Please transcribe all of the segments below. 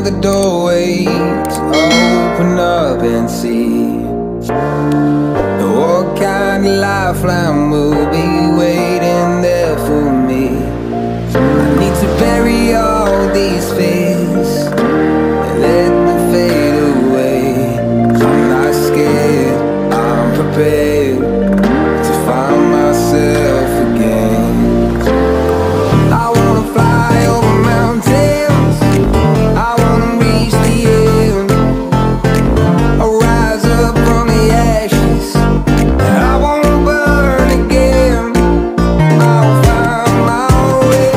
another doorway to open up and see what kind of lifeline will be waiting there for me. I need to bury all these fears and let them fade away. I'm not scared, I'm prepared to find myself again. I wanna fly over mountains, I wanna reach the end. I'll rise up from the ashes, I won't burn again. I'll find my way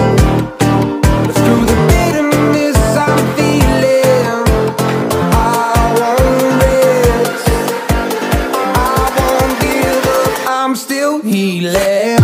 through the bitterness I'm feeling. I won't rest, I won't give up, I'm still healing.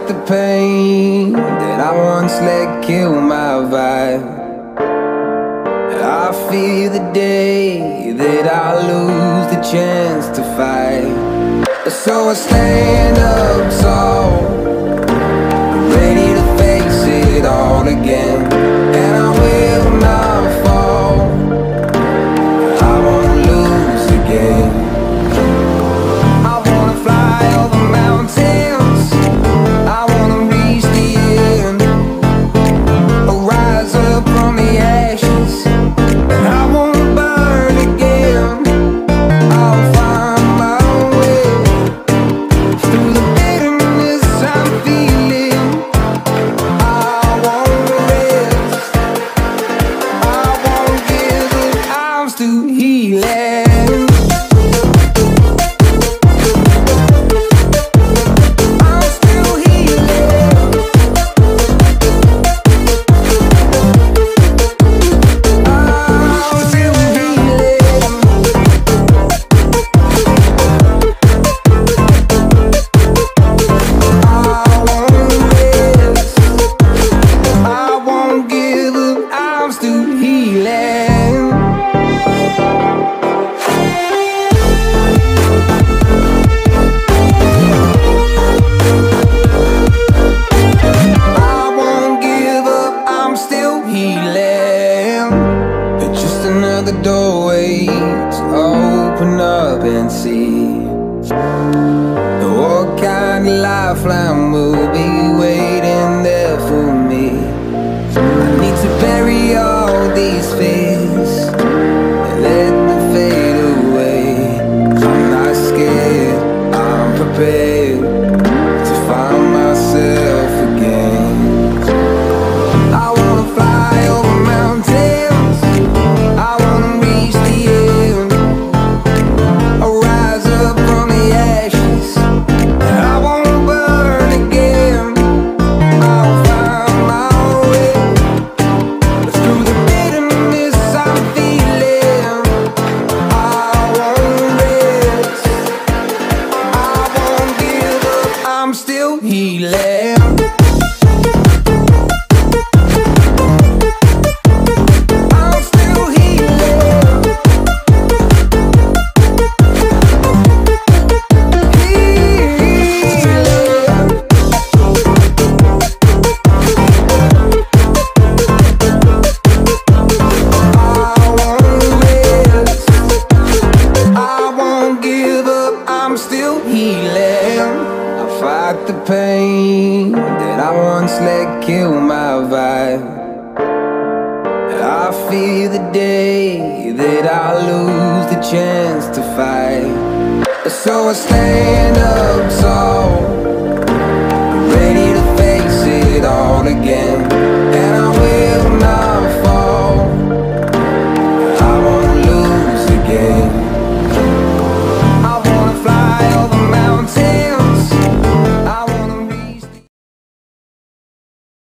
The pain that I once let kill my vibe, I fear the day that I lose the chance to fight. So I stand up tall, ready to face it all again. And I will not fall, I won't lose again. I wanna fly over mountains, I wanna reach the end. I'll rise up from the ashes, and I won't burn again. I'll find my way through the bitterness I'm feeling. I won't rest, I won't give up, I'm still healing. Another doorway to open up and see what kind of lifeline will be waiting there for me. I need to bury all these fears and let them fade away. I'm not scared, I'm prepared to find myself again. I wanna fly over mountains, I wanna reach the end. I'll rise up from the ashes, I won't burn again. I'll find my way through the bitterness I'm feeling. I won't rest, I won't give up, I'm still healing. The pain that I once let kill my vibe, I fear the day that I lose the chance to fight. So I stand up tall,